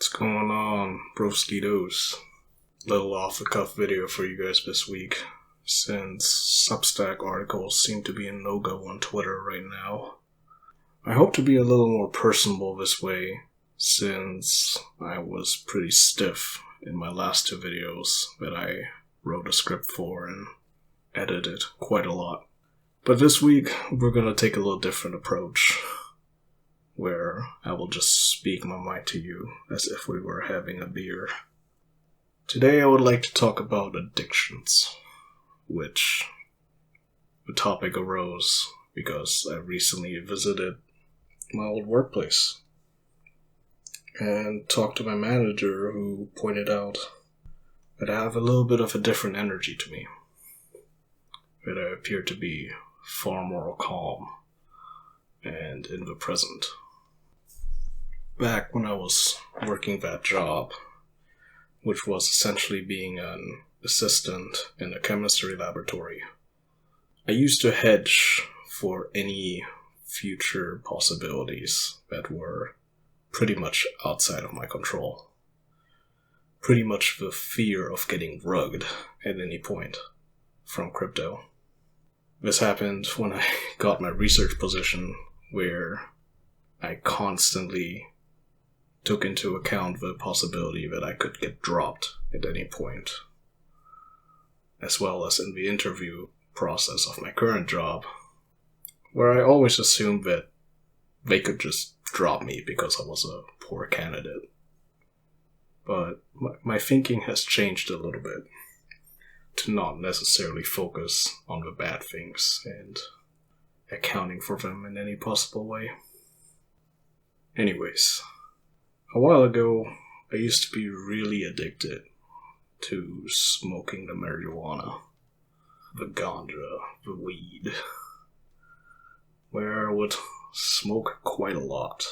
What's going on, broskitos? Little off the cuff video for you guys this week, since Substack articles seem to be a no-go on Twitter right now. I hope to be a little more personable this way, since I was pretty stiff in my last two videos that I wrote a script for and edited quite a lot. But this week, we're gonna take a little different approach, where I will just speak my mind to you as if we were having a beer. Today I would like to talk about addictions, which the topic arose because I recently visited my old workplace and talked to my manager, who pointed out that I have a little bit of a different energy to me, that I appear to be far more calm and in the present. Back when I was working that job, which was essentially being an assistant in a chemistry laboratory, I used to hedge for any future possibilities that were pretty much outside of my control. Pretty much the fear of getting rugged at any point from crypto. This happened when I got my research position, where I constantly took into account the possibility that I could get dropped at any point, as well as in the interview process of my current job, where I always assumed that they could just drop me because I was a poor candidate. But my thinking has changed a little bit to not necessarily focus on the bad things and accounting for them in any possible way. Anyways, a while ago, I used to be really addicted to smoking the marijuana, the ganja, the weed, where I would smoke quite a lot,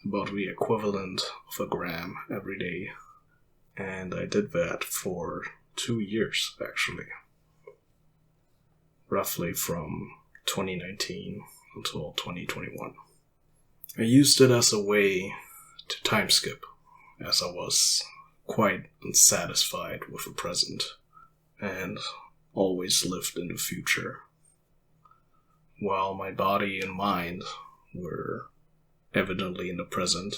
about the equivalent of a gram every day, and I did that for 2 years, actually, roughly from 2019 until 2021. I used it as a way to time skip, as I was quite unsatisfied with the present and always lived in the future, while my body and mind were evidently in the present,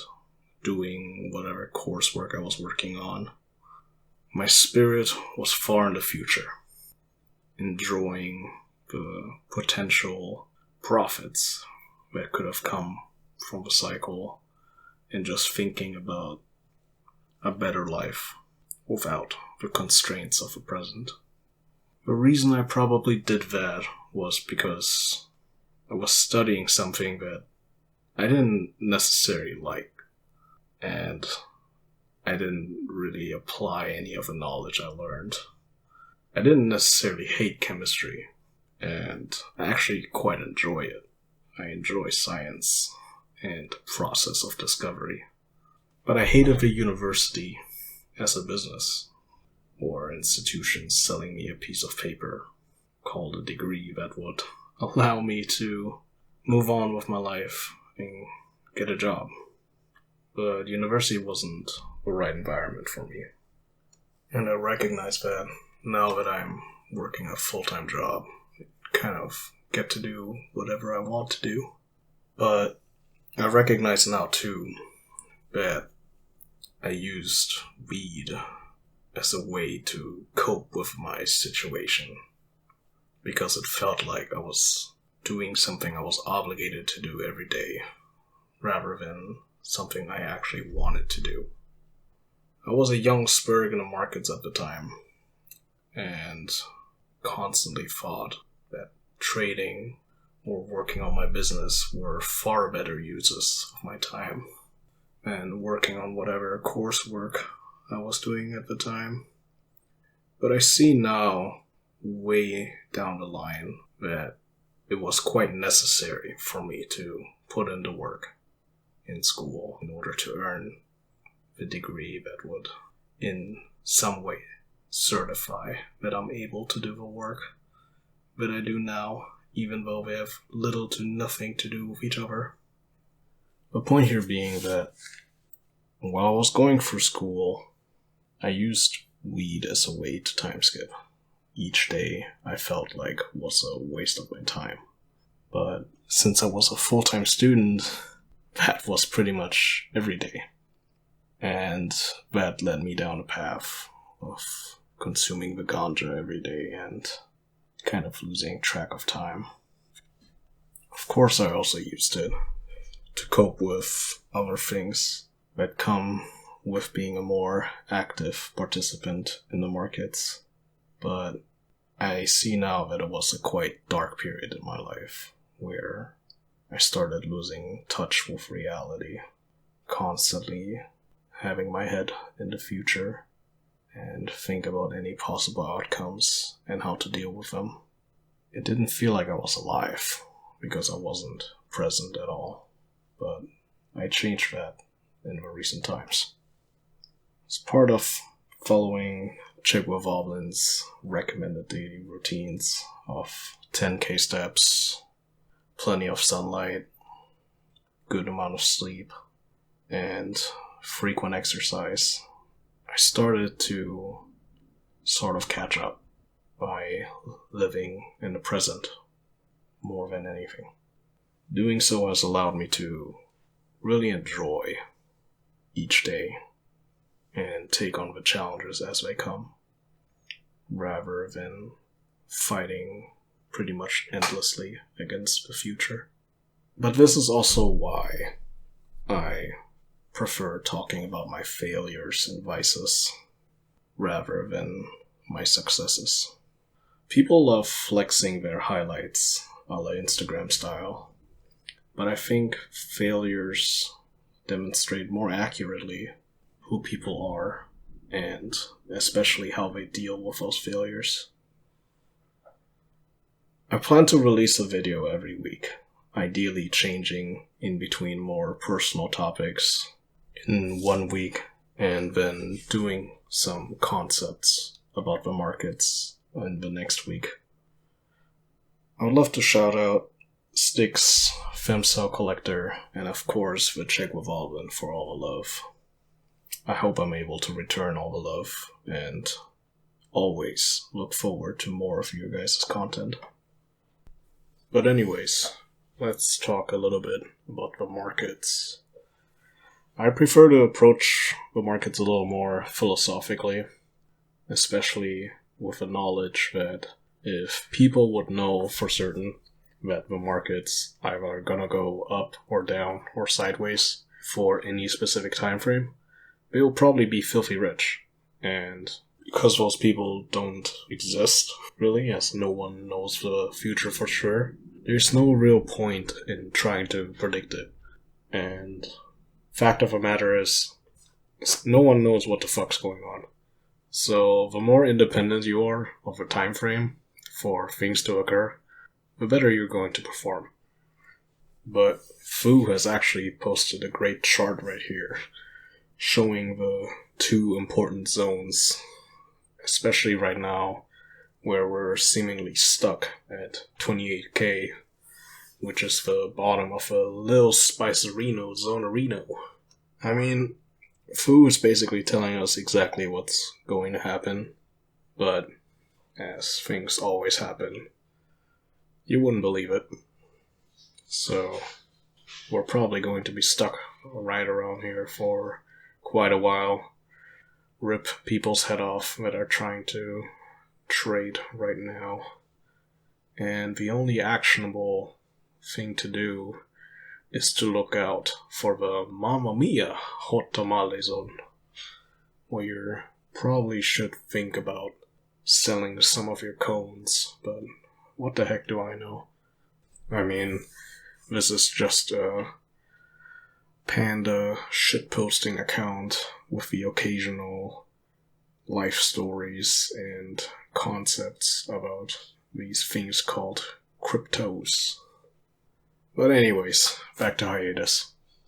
doing whatever coursework I was working on. My spirit was far in the future, enjoying the potential profits that could have come from the cycle, and just thinking about a better life without the constraints of the present. The reason I probably did that was because I was studying something that I didn't necessarily like, and I didn't really apply any of the knowledge I learned. I didn't necessarily hate chemistry, and I actually quite enjoy it. I enjoy science and the process of discovery. But I hated the university as a business, or institutions selling me a piece of paper called a degree that would allow me to move on with my life and get a job. But university wasn't the right environment for me. And I recognize that now that I'm working a full-time job, I kind of get to do whatever I want to do. But I recognize now too that I used weed as a way to cope with my situation, because it felt like I was doing something I was obligated to do every day, rather than something I actually wanted to do. I was a young spurg in the markets at the time, and constantly thought that trading or working on my business were far better uses of my time than working on whatever coursework I was doing at the time. But I see now, way down the line, that it was quite necessary for me to put in the work in school in order to earn the degree that would in some way certify that I'm able to do the work that I do now, even though they have little to nothing to do with each other. The point here being that While I was going through school, I used weed as a way to time skip. Each day I felt like was a waste of my time. But since I was a full-time student, that was pretty much every day. And that led me down a path of consuming the ganja every day and kind of losing track of time. Of course, I also used it to cope with other things that come with being a more active participant in the markets. But I see now that it was a quite dark period in my life where I started losing touch with reality, constantly having my head in the future and think about any possible outcomes and how to deal with them. It didn't feel like I was alive because I wasn't present at all, but I changed that in the recent times. As part of following Chegwa Voblin's recommended daily routines of 10k steps, plenty of sunlight, good amount of sleep, and frequent exercise, I started to sort of catch up by living in the present more than anything. Doing so has allowed me to really enjoy each day and take on the challenges as they come, rather than fighting pretty much endlessly against the future. But this is also why I prefer talking about my failures and vices rather than my successes. People love flexing their highlights a la Instagram style, but I think failures demonstrate more accurately who people are and especially how they deal with those failures. I plan to release a video every week, ideally changing in between more personal topics in 1 week and then doing some concepts about the markets in the next week. I would love to shout out Styx, Femcell Collector, and of course the Chegwa Voblin for all the love. I hope I'm able to return all the love and always look forward to more of your guys' content. But anyways, let's talk a little bit about the markets. I prefer to approach the markets a little more philosophically, especially with the knowledge that if people would know for certain that the markets either gonna go up or down or sideways for any specific time frame, they will probably be filthy rich. And because those people don't exist, really, as no one knows the future for sure, there's no real point in trying to predict it. And fact of the matter is, no one knows what the fuck's going on. So the more independent you are of a time frame for things to occur, the better you're going to perform. But Fu has actually posted a great chart right here, showing the two important zones, especially right now, where we're seemingly stuck at 28k, which is the bottom of a little Spicerino Zonerino. I mean, Fu is basically telling us exactly what's going to happen, but as things always happen, you wouldn't believe it. So, we're probably going to be stuck right around here for quite a while. Rip people's head off that are trying to trade right now. And the only actionable thing to do is to look out for the Mamma Mia hot tamale zone, where you probably should think about selling some of your cones, but what the heck do I know? I mean, this is just a panda shitposting account with the occasional life stories and concepts about these things called cryptos. But anyways, back to hiatus.